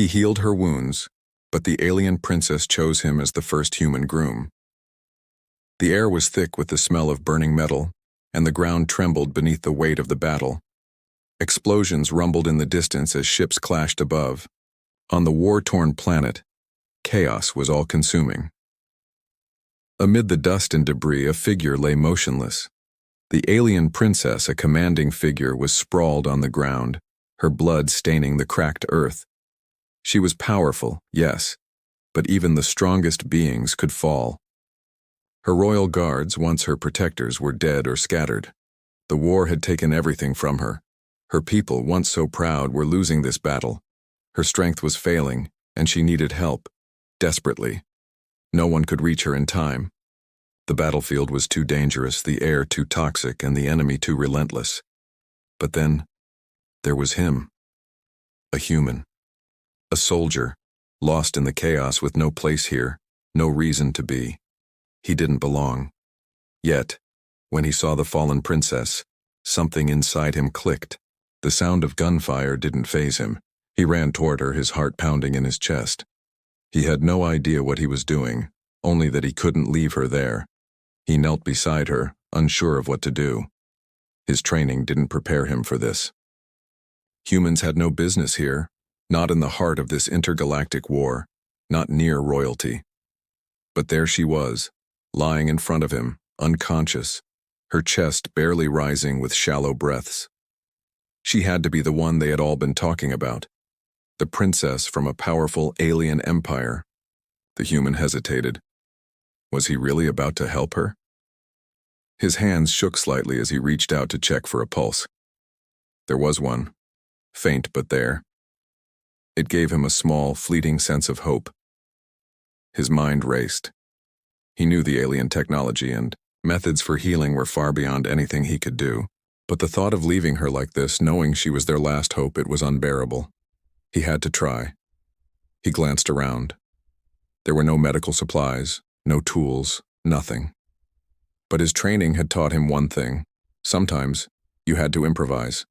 He healed her wounds, but the alien princess chose him as the first human groom. The air was thick with the smell of burning metal, and the ground trembled beneath the weight of the battle. Explosions rumbled in the distance as ships clashed above. On the war-torn planet, chaos was all-consuming. Amid the dust and debris, a figure lay motionless. The alien princess, a commanding figure, was sprawled on the ground, her blood staining the cracked earth. She was powerful, yes, but even the strongest beings could fall. Her royal guards, once her protectors, were dead or scattered. The war had taken everything from her. Her people, once so proud, were losing this battle. Her strength was failing, and she needed help, desperately. No one could reach her in time. The battlefield was too dangerous, the air too toxic, and the enemy too relentless. But then, there was him. A human. A soldier, lost in the chaos with no place here, no reason to be. He didn't belong. Yet, when he saw the fallen princess, something inside him clicked. The sound of gunfire didn't faze him. He ran toward her, his heart pounding in his chest. He had no idea what he was doing, only that he couldn't leave her there. He knelt beside her, unsure of what to do. His training didn't prepare him for this. Humans had no business here, not in the heart of this intergalactic war, not near royalty. But there she was, lying in front of him, unconscious, her chest barely rising with shallow breaths. She had to be the one they had all been talking about, the princess from a powerful alien empire. The human hesitated. Was he really about to help her? His hands shook slightly as he reached out to check for a pulse. There was one, faint but there. It gave him a small, fleeting sense of hope. His mind raced. He knew the alien technology and methods for healing were far beyond anything he could do, but the thought of leaving her like this, knowing she was their last hope, it was unbearable. He had to try. He glanced around. There were no medical supplies, no tools, nothing. But his training had taught him one thing. Sometimes, you had to improvise.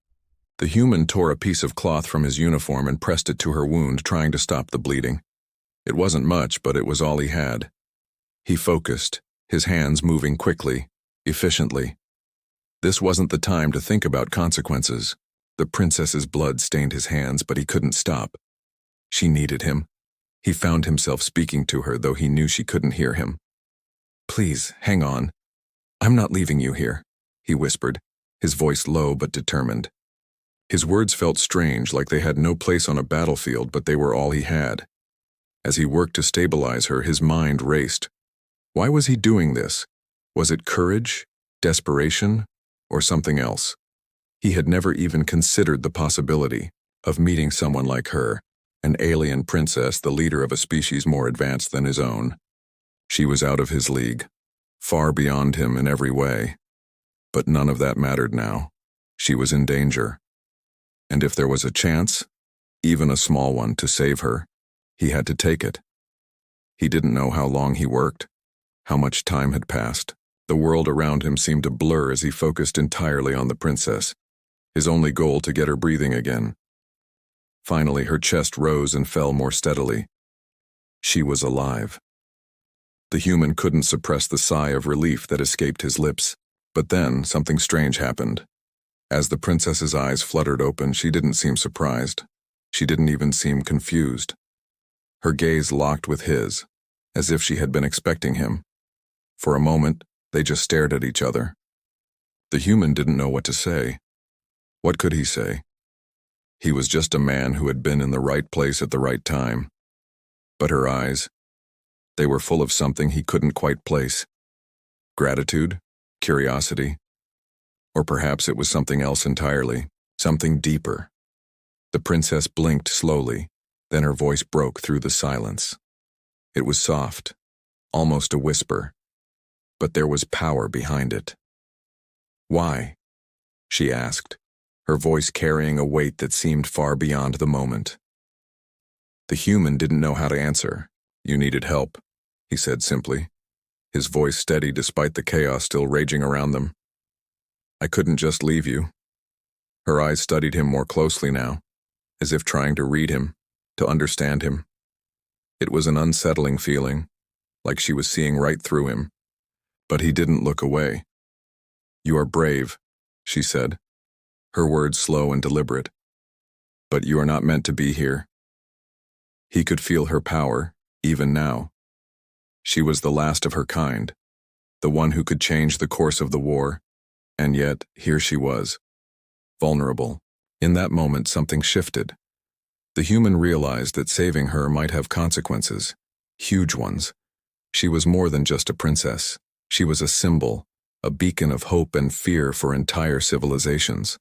The human tore a piece of cloth from his uniform and pressed it to her wound, trying to stop the bleeding. It wasn't much, but it was all he had. He focused, his hands moving quickly, efficiently. This wasn't the time to think about consequences. The princess's blood stained his hands, but he couldn't stop. She needed him. He found himself speaking to her, though he knew she couldn't hear him. "Please, hang on. I'm not leaving you here," he whispered, his voice low but determined. His words felt strange, like they had no place on a battlefield, but they were all he had. As he worked to stabilize her, his mind raced. Why was he doing this? Was it courage, desperation, or something else? He had never even considered the possibility of meeting someone like her, an alien princess, the leader of a species more advanced than his own. She was out of his league, far beyond him in every way. But none of that mattered now. She was in danger. And if there was a chance, even a small one, to save her, he had to take it. He didn't know how long he worked, how much time had passed. The world around him seemed to blur as he focused entirely on the princess, his only goal to get her breathing again. Finally, her chest rose and fell more steadily. She was alive. The human couldn't suppress the sigh of relief that escaped his lips. But then, something strange happened. As the princess's eyes fluttered open, she didn't seem surprised. She didn't even seem confused. Her gaze locked with his, as if she had been expecting him. For a moment, they just stared at each other. The human didn't know what to say. What could he say? He was just a man who had been in the right place at the right time. But her eyes, they were full of something he couldn't quite place. Gratitude? Curiosity? Or perhaps it was something else entirely, something deeper. The princess blinked slowly, then her voice broke through the silence. It was soft, almost a whisper, but there was power behind it. "Why?" she asked, her voice carrying a weight that seemed far beyond the moment. The human didn't know how to answer. "You needed help," he said simply, his voice steady despite the chaos still raging around them. "I couldn't just leave you." Her eyes studied him more closely now, as if trying to read him, to understand him. It was an unsettling feeling, like she was seeing right through him. But he didn't look away. "You are brave," she said, her words slow and deliberate. "But you are not meant to be here." He could feel her power, even now. She was the last of her kind, the one who could change the course of the war, and yet here she was, vulnerable. In that moment, something shifted. The human realized that saving her might have consequences, huge ones. She was more than just a princess. She was a symbol, a beacon of hope and fear for entire civilizations.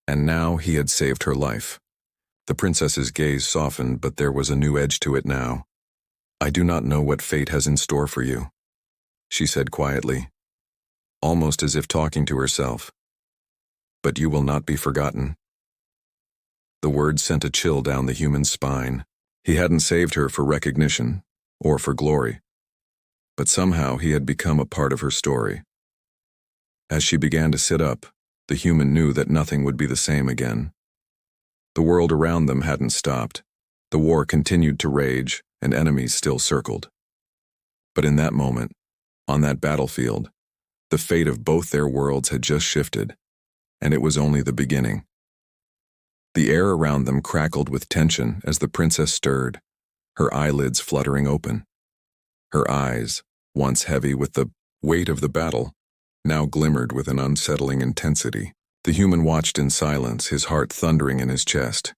And now he had saved her life. The princess's gaze softened, but there was a new edge to it now. "I do not know what fate has in store for you," she said quietly, almost as if talking to herself. "But you will not be forgotten." The words sent a chill down the human's spine. He hadn't saved her for recognition or for glory, but somehow he had become a part of her story. As she began to sit up, the human knew that nothing would be the same again. The world around them hadn't stopped. The war continued to rage, and enemies still circled. But in that moment, on that battlefield, the fate of both their worlds had just shifted, and it was only the beginning. The air around them crackled with tension as the princess stirred, her eyelids fluttering open. Her eyes, once heavy with the weight of the battle, now glimmered with an unsettling intensity. The human watched in silence, his heart thundering in his chest.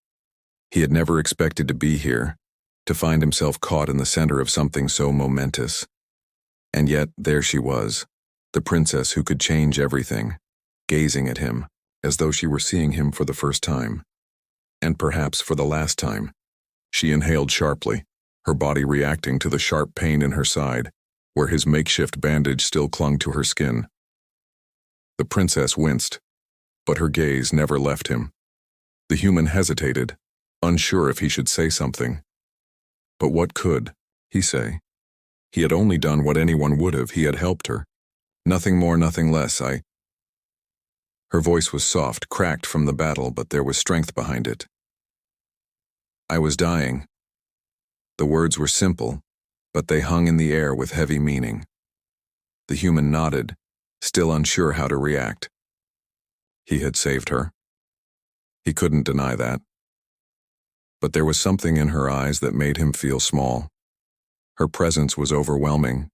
He had never expected to be here, to find himself caught in the center of something so momentous. And yet, there she was, the princess who could change everything, gazing at him, as though she were seeing him for the first time. And perhaps for the last time. She inhaled sharply, her body reacting to the sharp pain in her side, where his makeshift bandage still clung to her skin. The princess winced, but her gaze never left him. The human hesitated, unsure if he should say something. But what could he say? He had only done what anyone would have. He had helped her. Nothing more, nothing less. Her voice was soft, cracked from the battle, but there was strength behind it. "I was dying." The words were simple, but they hung in the air with heavy meaning. The human nodded, still unsure how to react. He had saved her. He couldn't deny that. But there was something in her eyes that made him feel small. Her presence was overwhelming,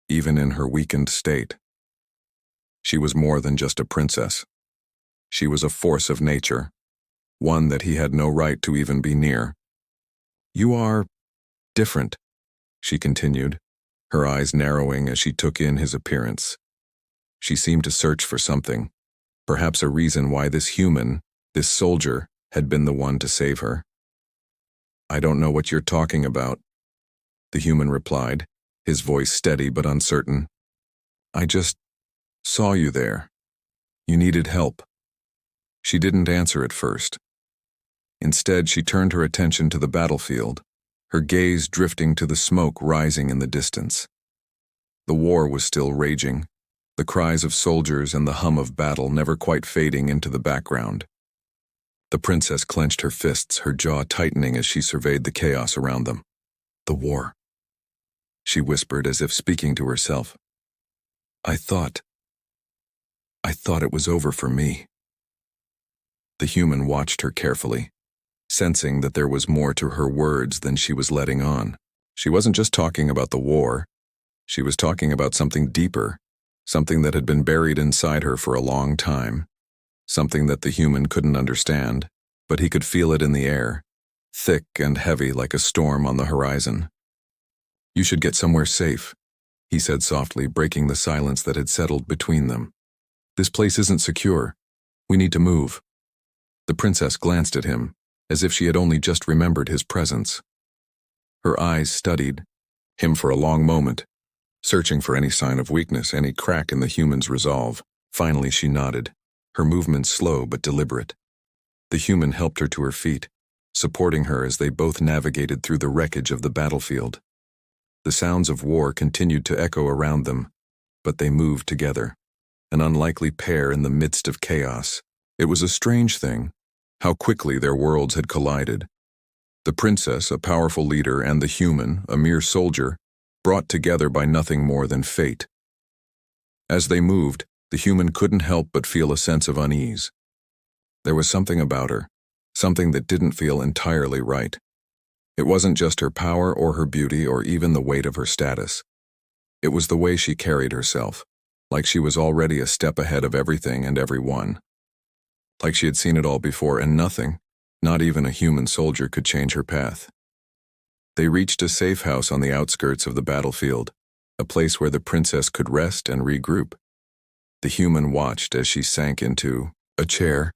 even in her weakened state. She was more than just a princess. She was a force of nature, one that he had no right to even be near. "You are different," she continued, her eyes narrowing as she took in his appearance. She seemed to search for something, perhaps a reason why this human, this soldier, had been the one to save her. "I don't know what you're talking about," the human replied, his voice steady but uncertain. "I just saw you there. You needed help." She didn't answer at first. Instead, she turned her attention to the battlefield, her gaze drifting to the smoke rising in the distance. The war was still raging, the cries of soldiers and the hum of battle never quite fading into the background. The princess clenched her fists, her jaw tightening as she surveyed the chaos around them. "The war," she whispered as if speaking to herself. I thought it was over for me." The human watched her carefully, sensing that there was more to her words than she was letting on. She wasn't just talking about the war. She was talking about something deeper, something that had been buried inside her for a long time, something that the human couldn't understand, but he could feel it in the air, thick and heavy like a storm on the horizon. "You should get somewhere safe," he said softly, breaking the silence that had settled between them. "This place isn't secure. We need to move." The princess glanced at him, as if she had only just remembered his presence. Her eyes studied him for a long moment, searching for any sign of weakness, any crack in the human's resolve. Finally, she nodded, her movements slow but deliberate. The human helped her to her feet, supporting her as they both navigated through the wreckage of the battlefield. The sounds of war continued to echo around them, but they moved together, an unlikely pair in the midst of chaos. It was a strange thing, how quickly their worlds had collided. The princess, a powerful leader, and the human, a mere soldier, brought together by nothing more than fate. As they moved, the human couldn't help but feel a sense of unease. There was something about her, something that didn't feel entirely right. It wasn't just her power or her beauty or even the weight of her status. It was the way she carried herself, like she was already a step ahead of everything and everyone. Like she had seen it all before and nothing, not even a human soldier, could change her path. They reached a safe house on the outskirts of the battlefield, a place where the princess could rest and regroup. The human watched as she sank into a chair,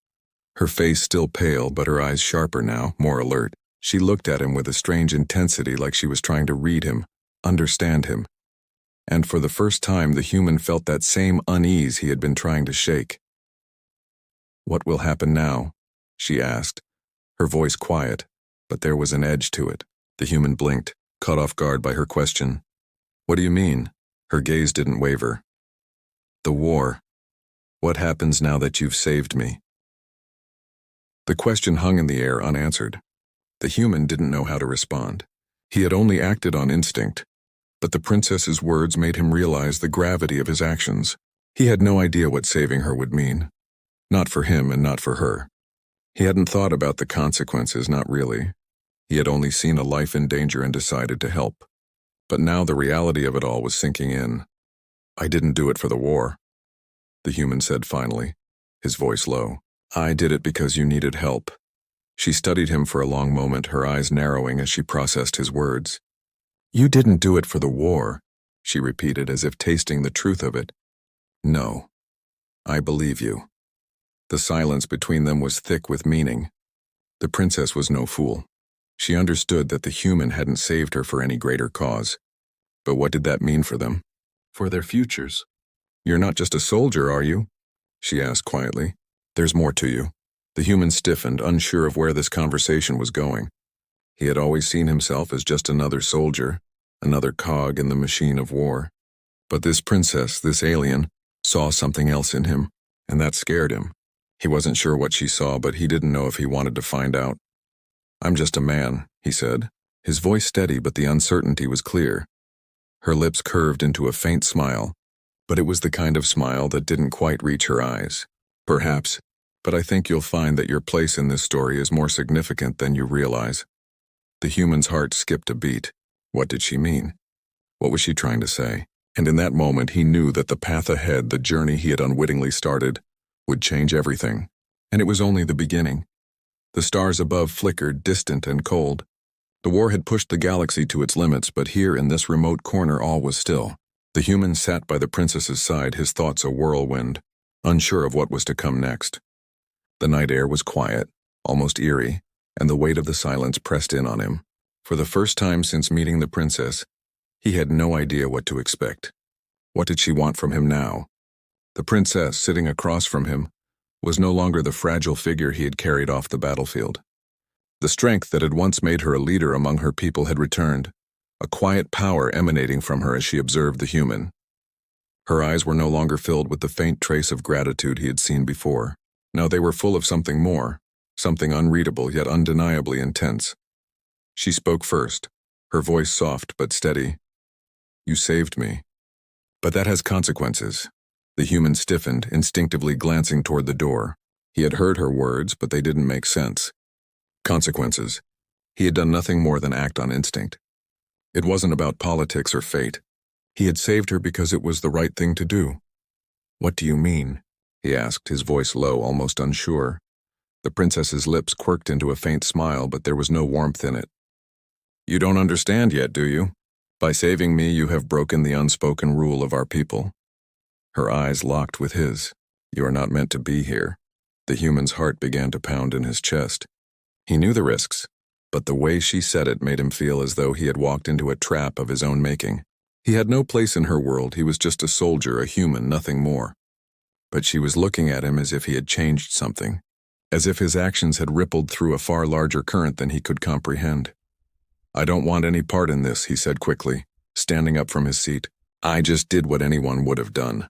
her face still pale but her eyes sharper now, more alert. She looked at him with a strange intensity, like she was trying to read him, understand him. And for the first time, the human felt that same unease he had been trying to shake. "What will happen now?" she asked, her voice quiet, but there was an edge to it. The human blinked, caught off guard by her question. "What do you mean?" Her gaze didn't waver. "The war. What happens now that you've saved me?" The question hung in the air unanswered. The human didn't know how to respond. He had only acted on instinct, but the princess's words made him realize the gravity of his actions. He had no idea what saving her would mean. Not for him and not for her. He hadn't thought about the consequences, not really. He had only seen a life in danger and decided to help. But now the reality of it all was sinking in. "I didn't do it for the war," the human said finally, his voice low. "I did it because you needed help." She studied him for a long moment, her eyes narrowing as she processed his words. "You didn't do it for the war," she repeated, as if tasting the truth of it. "No. I believe you." The silence between them was thick with meaning. The princess was no fool. She understood that the human hadn't saved her for any greater cause. But what did that mean for them? For their futures? "You're not just a soldier, are you?" she asked quietly. "There's more to you." The human stiffened, unsure of where this conversation was going. He had always seen himself as just another soldier, another cog in the machine of war. But this princess, this alien, saw something else in him, and that scared him. He wasn't sure what she saw, but he didn't know if he wanted to find out. "I'm just a man," he said, his voice steady, but the uncertainty was clear. Her lips curved into a faint smile, but it was the kind of smile that didn't quite reach her eyes. "Perhaps, but I think you'll find that your place in this story is more significant than you realize." The human's heart skipped a beat. What did she mean? What was she trying to say? And in that moment he knew that the path ahead, the journey he had unwittingly started, would change everything. And it was only the beginning. The stars above flickered, distant and cold. The war had pushed the galaxy to its limits, but here in this remote corner all was still. The human sat by the princess's side, his thoughts a whirlwind, unsure of what was to come next. The night air was quiet, almost eerie, and the weight of the silence pressed in on him. For the first time since meeting the princess, he had no idea what to expect. What did she want from him now? The princess, sitting across from him, was no longer the fragile figure he had carried off the battlefield. The strength that had once made her a leader among her people had returned, a quiet power emanating from her as she observed the human. Her eyes were no longer filled with the faint trace of gratitude he had seen before. No, they were full of something more, something unreadable yet undeniably intense. She spoke first, her voice soft but steady. "You saved me. But that has consequences." The human stiffened, instinctively glancing toward the door. He had heard her words, but they didn't make sense. Consequences. He had done nothing more than act on instinct. It wasn't about politics or fate. He had saved her because it was the right thing to do. "What do you mean?" he asked, his voice low, almost unsure. The princess's lips quirked into a faint smile, but there was no warmth in it. "You don't understand yet, do you? By saving me, you have broken the unspoken rule of our people." Her eyes locked with his. "You are not meant to be here." The human's heart began to pound in his chest. He knew the risks, but the way she said it made him feel as though he had walked into a trap of his own making. He had no place in her world, he was just a soldier, a human, nothing more. But she was looking at him as if he had changed something, as if his actions had rippled through a far larger current than he could comprehend. "I don't want any part in this," he said quickly, standing up from his seat. "I just did what anyone would have done."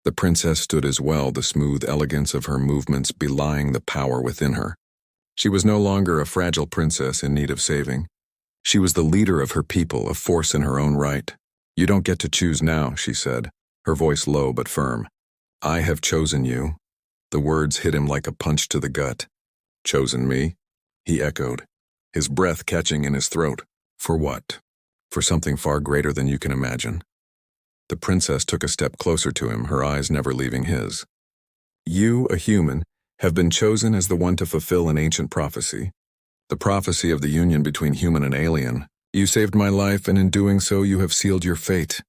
The princess stood as well, the smooth elegance of her movements belying the power within her. She was no longer a fragile princess in need of saving. She was the leader of her people, a force in her own right. "You don't get to choose now," she said, her voice low but firm. "I have chosen you." The words hit him like a punch to the gut. "Chosen me?" he echoed, his breath catching in his throat. "For what?" "For something far greater than you can imagine." The princess took a step closer to him, her eyes never leaving his. "You, a human, have been chosen as the one to fulfill an ancient prophecy. The prophecy of the union between human and alien. You saved my life, and in doing so you have sealed your fate."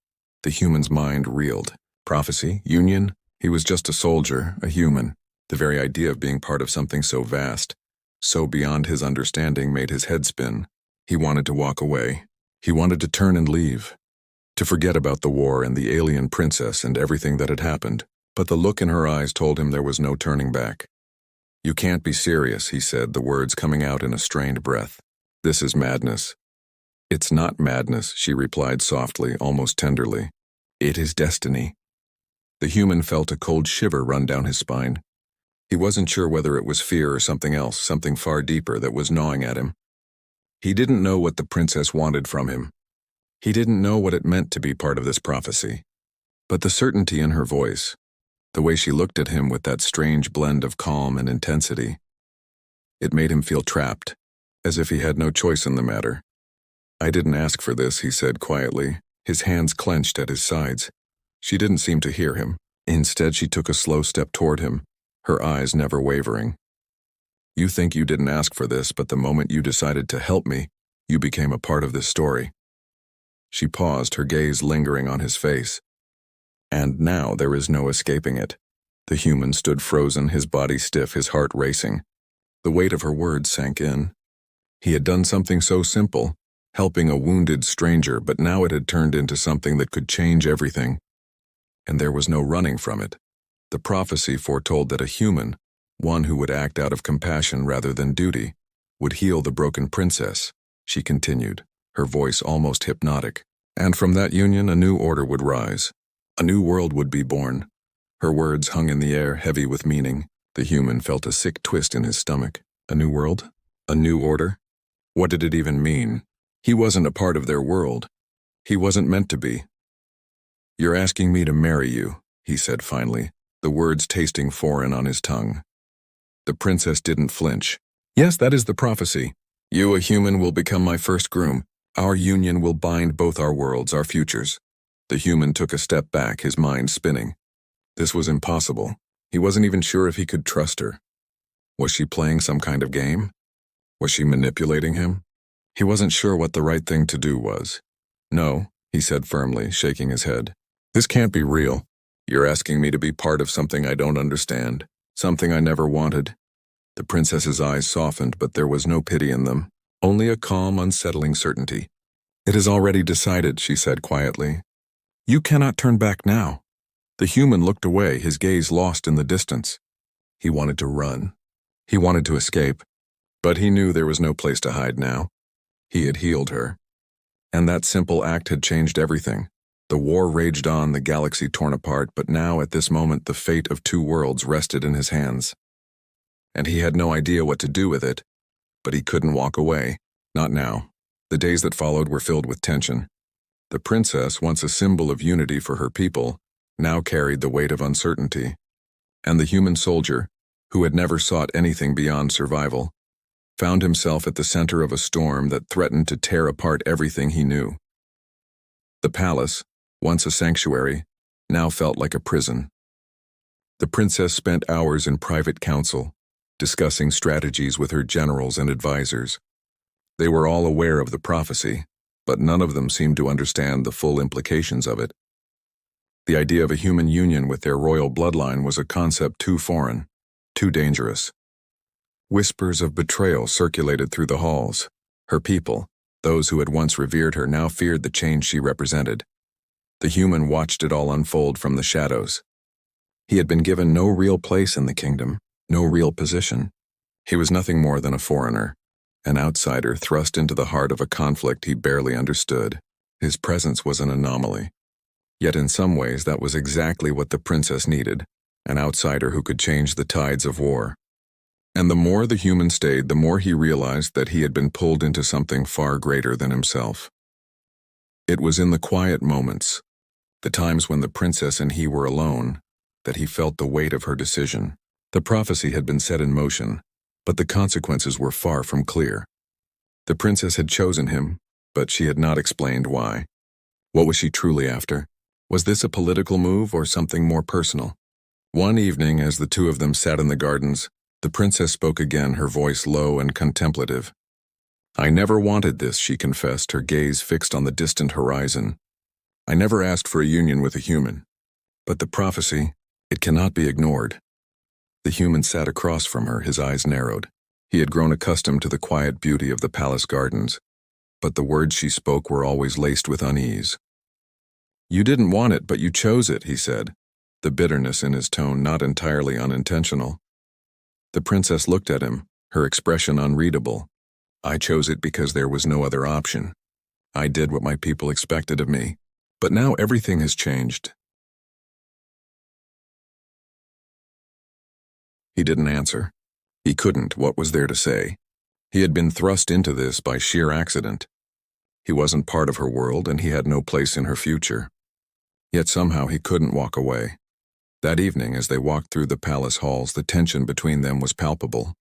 The human's mind reeled. Prophecy? Union? He was just a soldier, a human. The very idea of being part of something so vast, so beyond his understanding, made his head spin. He wanted to walk away. He wanted to turn and leave. To forget about the war and the alien princess and everything that had happened. But the look in her eyes told him there was no turning back. "You can't be serious," he said, the words coming out in a strained breath. "This is madness." "It's not madness," she replied softly, almost tenderly. "It is destiny." The human felt a cold shiver run down his spine. He wasn't sure whether it was fear or something else, something far deeper that was gnawing at him. He didn't know what the princess wanted from him. He didn't know what it meant to be part of this prophecy. But the certainty in her voice, the way she looked at him with that strange blend of calm and intensity, it made him feel trapped, as if he had no choice in the matter. "I didn't ask for this," he said quietly, his hands clenched at his sides. She didn't seem to hear him. Instead, she took a slow step toward him, her eyes never wavering. "You think you didn't ask for this, but the moment you decided to help me, you became a part of this story." She paused, her gaze lingering on his face. "And now there is no escaping it." The human stood frozen, his body stiff, his heart racing. The weight of her words sank in. He had done something so simple, helping a wounded stranger, but now it had turned into something that could change everything. And there was no running from it. The prophecy foretold that a human, one who would act out of compassion rather than duty, would heal the broken princess, she continued, her voice almost hypnotic. And from that union a new order would rise. A new world would be born. Her words hung in the air, heavy with meaning. The human felt a sick twist in his stomach. A new world? A new order? What did it even mean? He wasn't a part of their world. He wasn't meant to be. "You're asking me to marry you," he said finally, the words tasting foreign on his tongue. The princess didn't flinch. "Yes, that is the prophecy. You, a human, will become my first groom. Our union will bind both our worlds, our futures." The human took a step back, his mind spinning. This was impossible. He wasn't even sure if he could trust her. Was she playing some kind of game? Was she manipulating him? He wasn't sure what the right thing to do was. "No," he said firmly, shaking his head. "This can't be real. You're asking me to be part of something I don't understand, something I never wanted." The princess's eyes softened, but there was no pity in them, only a calm, unsettling certainty. "It is already decided," she said quietly. "You cannot turn back now." The human looked away, his gaze lost in the distance. He wanted to run. He wanted to escape, but he knew there was no place to hide now. He had healed her. And that simple act had changed everything. The war raged on, the galaxy torn apart, but now, at this moment, the fate of two worlds rested in his hands. And he had no idea what to do with it, but he couldn't walk away. Not now. The days that followed were filled with tension. The princess, once a symbol of unity for her people, now carried the weight of uncertainty. And the human soldier, who had never sought anything beyond survival, found himself at the center of a storm that threatened to tear apart everything he knew. The palace, once a sanctuary, now felt like a prison. The princess spent hours in private council, discussing strategies with her generals and advisors. They were all aware of the prophecy, but none of them seemed to understand the full implications of it. The idea of a human union with their royal bloodline was a concept too foreign, too dangerous. Whispers of betrayal circulated through the halls. Her people, those who had once revered her, now feared the change she represented. The human watched it all unfold from the shadows. He had been given no real place in the kingdom, no real position. He was nothing more than a foreigner, an outsider thrust into the heart of a conflict he barely understood. His presence was an anomaly. Yet in some ways that was exactly what the princess needed, an outsider who could change the tides of war. And the more the human stayed, the more he realized that he had been pulled into something far greater than himself. It was in the quiet moments, the times when the princess and he were alone, that he felt the weight of her decision. The prophecy had been set in motion, but the consequences were far from clear. The princess had chosen him, but she had not explained why. What was she truly after? Was this a political move or something more personal? One evening, as the two of them sat in the gardens, the princess spoke again, her voice low and contemplative. "I never wanted this," she confessed, her gaze fixed on the distant horizon. "I never asked for a union with a human. But the prophecy, it cannot be ignored." The human sat across from her, his eyes narrowed. He had grown accustomed to the quiet beauty of the palace gardens, but the words she spoke were always laced with unease. "You didn't want it, but you chose it," he said, the bitterness in his tone not entirely unintentional. The princess looked at him, her expression unreadable. "I chose it because there was no other option. I did what my people expected of me. But now everything has changed." He didn't answer. He couldn't. What was there to say? He had been thrust into this by sheer accident. He wasn't part of her world, and he had no place in her future. Yet somehow he couldn't walk away. That evening, as they walked through the palace halls, the tension between them was palpable.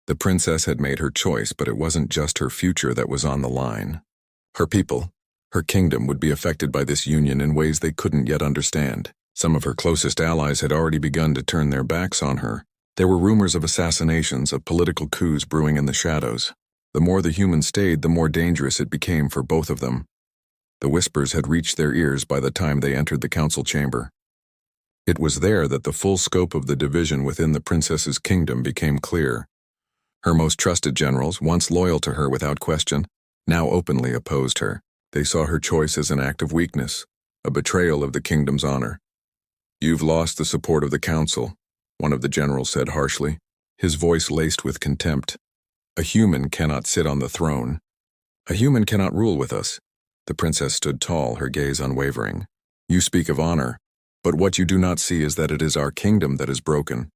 The princess had made her choice, but it wasn't just her future that was on the line. Her people, her kingdom, would be affected by this union in ways they couldn't yet understand. Some of her closest allies had already begun to turn their backs on her. There were rumors of assassinations, of political coups brewing in the shadows. The more the human stayed, the more dangerous it became for both of them. The whispers had reached their ears by the time they entered the council chamber. It was there that the full scope of the division within the princess's kingdom became clear. Her most trusted generals, once loyal to her without question, now openly opposed her. They saw her choice as an act of weakness, a betrayal of the kingdom's honor. "You've lost the support of the council," one of the generals said harshly, his voice laced with contempt. "A human cannot sit on the throne. A human cannot rule with us." The princess stood tall, her gaze unwavering. "You speak of honor, but what you do not see is that it is our kingdom that is broken.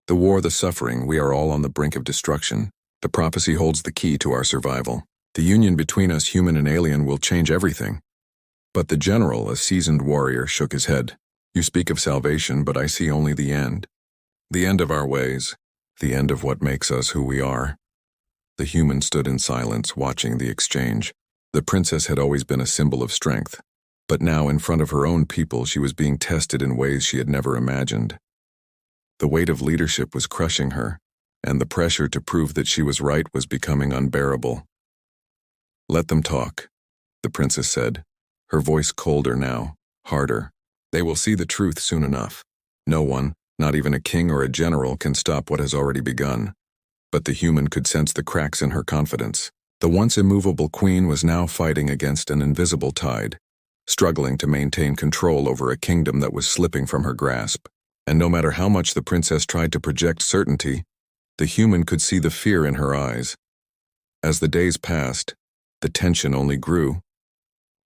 The war, the suffering, we are all on the brink of destruction. The prophecy holds the key to our survival. The union between us, human and alien, will change everything." But the general, a seasoned warrior, shook his head. "You speak of salvation, but I see only the end. The end of our ways, the end of what makes us who we are." The human stood in silence, watching the exchange. The princess had always been a symbol of strength, but now in front of her own people she was being tested in ways she had never imagined. The weight of leadership was crushing her, and the pressure to prove that she was right was becoming unbearable. "Let them talk," the princess said, her voice colder now, harder. "They will see the truth soon enough. No one, not even a king or a general, can stop what has already begun." But the human could sense the cracks in her confidence. The once immovable queen was now fighting against an invisible tide, struggling to maintain control over a kingdom that was slipping from her grasp. And no matter how much the princess tried to project certainty, the human could see the fear in her eyes. As the days passed, the tension only grew.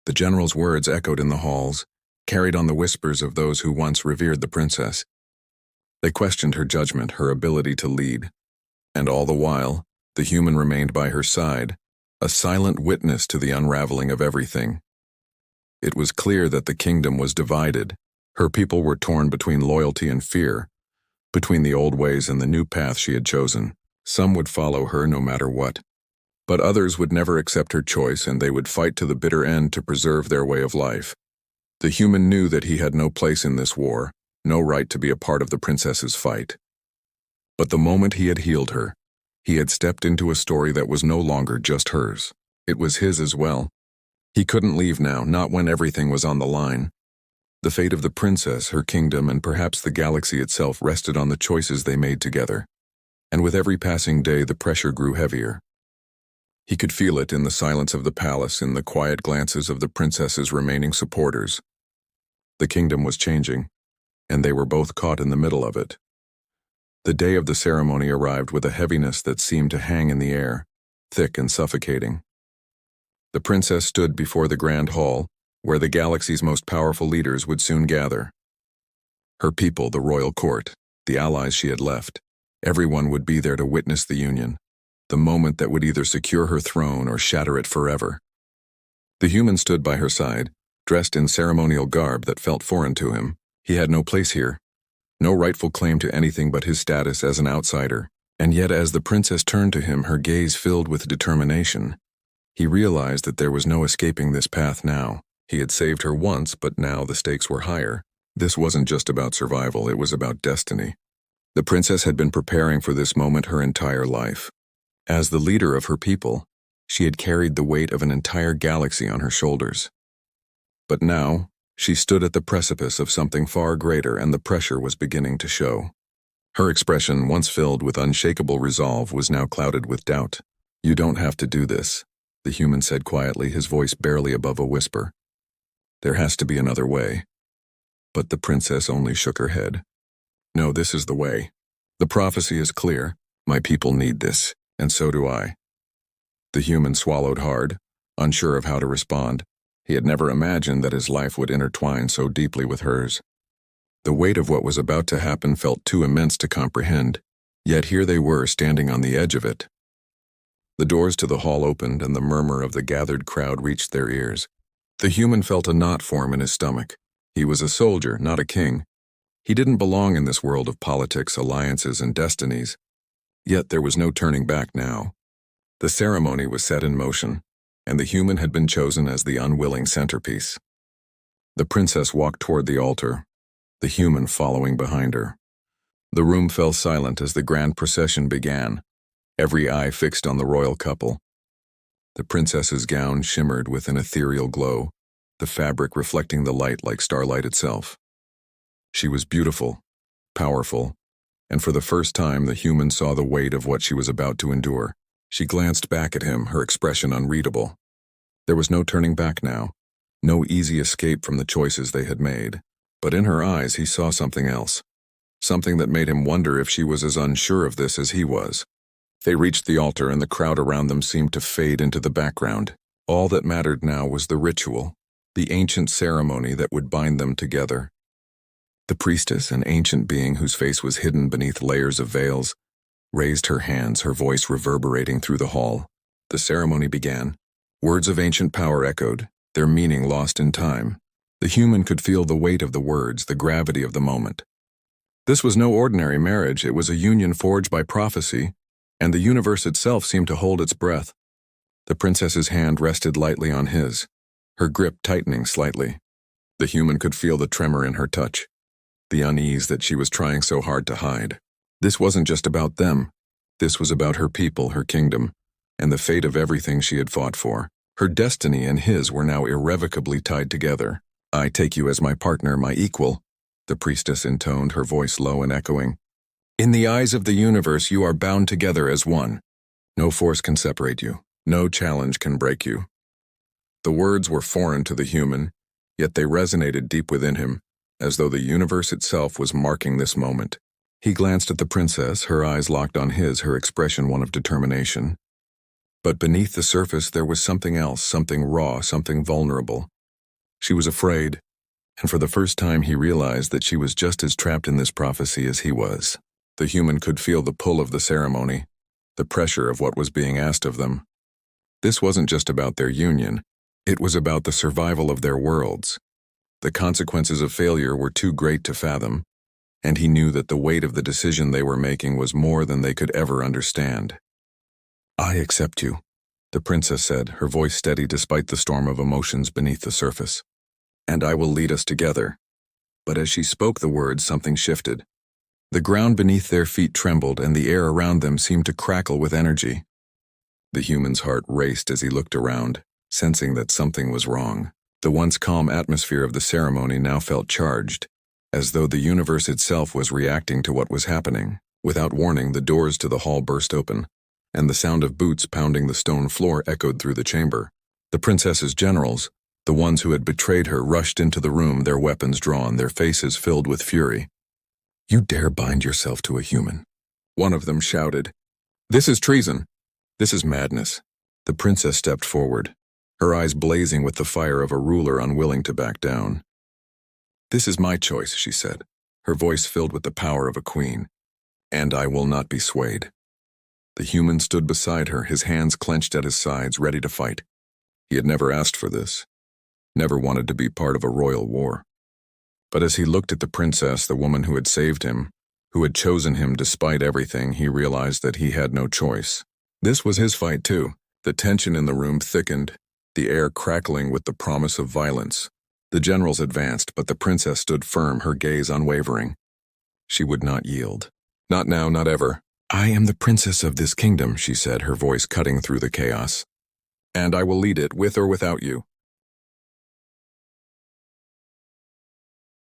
The general's words echoed in the halls, carried on the whispers of those who once revered the princess. They questioned her judgment, her ability to lead. And all the while, the human remained by her side, a silent witness to the unraveling of everything. It was clear that the kingdom was divided. Her people were torn between loyalty and fear, between the old ways and the new path she had chosen. Some would follow her no matter what. But others would never accept her choice, and they would fight to the bitter end to preserve their way of life. The human knew that he had no place in this war, no right to be a part of the princess's fight. But the moment he had healed her, he had stepped into a story that was no longer just hers. It was his as well. He couldn't leave now, not when everything was on the line. The fate of the princess, her kingdom, and perhaps the galaxy itself rested on the choices they made together. And with every passing day, the pressure grew heavier. He could feel it in the silence of the palace, in the quiet glances of the princess's remaining supporters. The kingdom was changing, and they were both caught in the middle of it. The day of the ceremony arrived with a heaviness that seemed to hang in the air, thick and suffocating. The princess stood before the grand hall, where the galaxy's most powerful leaders would soon gather. Her people, the royal court, the allies she had left, Everyone would be there to witness the union, the moment that would either secure her throne or shatter it forever. The human stood by her side, dressed in ceremonial garb that felt foreign to him. He had no place here, no rightful claim to anything but his status as an outsider. And yet as the princess turned to him, her gaze filled with determination, he realized that there was no escaping this path now. He had saved her once, but now the stakes were higher. This wasn't just about survival, it was about destiny. The princess had been preparing for this moment her entire life. As the leader of her people, she had carried the weight of an entire galaxy on her shoulders. But now, she stood at the precipice of something far greater, and the pressure was beginning to show. Her expression, once filled with unshakable resolve, was now clouded with doubt. "You don't have to do this," the human said quietly, his voice barely above a whisper. "There has to be another way." But the princess only shook her head. "No, this is the way. The prophecy is clear. My people need this, and so do I." The human swallowed hard, unsure of how to respond. He had never imagined that his life would intertwine so deeply with hers. The weight of what was about to happen felt too immense to comprehend, yet here they were standing on the edge of it. The doors to the hall opened and the murmur of the gathered crowd reached their ears. The human felt a knot form in his stomach. He was a soldier, not a king. He didn't belong in this world of politics, alliances, and destinies. Yet there was no turning back now. The ceremony was set in motion, and the human had been chosen as the unwilling centerpiece. The princess walked toward the altar, the human following behind her. The room fell silent as the grand procession began, every eye fixed on the royal couple. The princess's gown shimmered with an ethereal glow, the fabric reflecting the light like starlight itself. She was beautiful, powerful, and for the first time the human saw the weight of what she was about to endure. She glanced back at him, her expression unreadable. There was no turning back now, no easy escape from the choices they had made. But in her eyes he saw something else, something that made him wonder if she was as unsure of this as he was. They reached the altar and the crowd around them seemed to fade into the background. All that mattered now was the ritual, the ancient ceremony that would bind them together. The priestess, an ancient being whose face was hidden beneath layers of veils, raised her hands, her voice reverberating through the hall. The ceremony began. Words of ancient power echoed, their meaning lost in time. The human could feel the weight of the words, the gravity of the moment. This was no ordinary marriage, it was a union forged by prophecy, and the universe itself seemed to hold its breath. The princess's hand rested lightly on his, her grip tightening slightly. The human could feel the tremor in her touch, the unease that she was trying so hard to hide. This wasn't just about them. This was about her people, her kingdom, and the fate of everything she had fought for. Her destiny and his were now irrevocably tied together. "I take you as my partner, my equal," the priestess intoned, her voice low and echoing. "In the eyes of the universe, you are bound together as one. No force can separate you. No challenge can break you." The words were foreign to the human, yet they resonated deep within him, as though the universe itself was marking this moment. He glanced at the princess, her eyes locked on his, her expression one of determination. But beneath the surface there was something else, something raw, something vulnerable. She was afraid, and for the first time he realized that she was just as trapped in this prophecy as he was. The human could feel the pull of the ceremony, the pressure of what was being asked of them. This wasn't just about their union, it was about the survival of their worlds. The consequences of failure were too great to fathom, and he knew that the weight of the decision they were making was more than they could ever understand. "I accept you," the princess said, her voice steady despite the storm of emotions beneath the surface. "And I will lead us together." But as she spoke the words, something shifted. The ground beneath their feet trembled, and the air around them seemed to crackle with energy. The human's heart raced as he looked around, sensing that something was wrong. The once calm atmosphere of the ceremony now felt charged, as though the universe itself was reacting to what was happening. Without warning, the doors to the hall burst open, and the sound of boots pounding the stone floor echoed through the chamber. The princess's generals, the ones who had betrayed her, rushed into the room, their weapons drawn, their faces filled with fury. "You dare bind yourself to a human?" one of them shouted. "This is treason. This is madness." The princess stepped forward, her eyes blazing with the fire of a ruler unwilling to back down. "This is my choice," she said, her voice filled with the power of a queen. and I will not be swayed. The human stood beside her, his hands clenched at his sides, ready to fight. He had never asked for this, never wanted to be part of a royal war. But as he looked at the princess, the woman who had saved him, who had chosen him despite everything, he realized that he had no choice. This was his fight too. The tension in the room thickened, the air crackling with the promise of violence. The generals advanced, but the princess stood firm, her gaze unwavering. She would not yield. Not now, not ever. I am the princess of this kingdom, she said, her voice cutting through the chaos. And I will lead it, with or without you.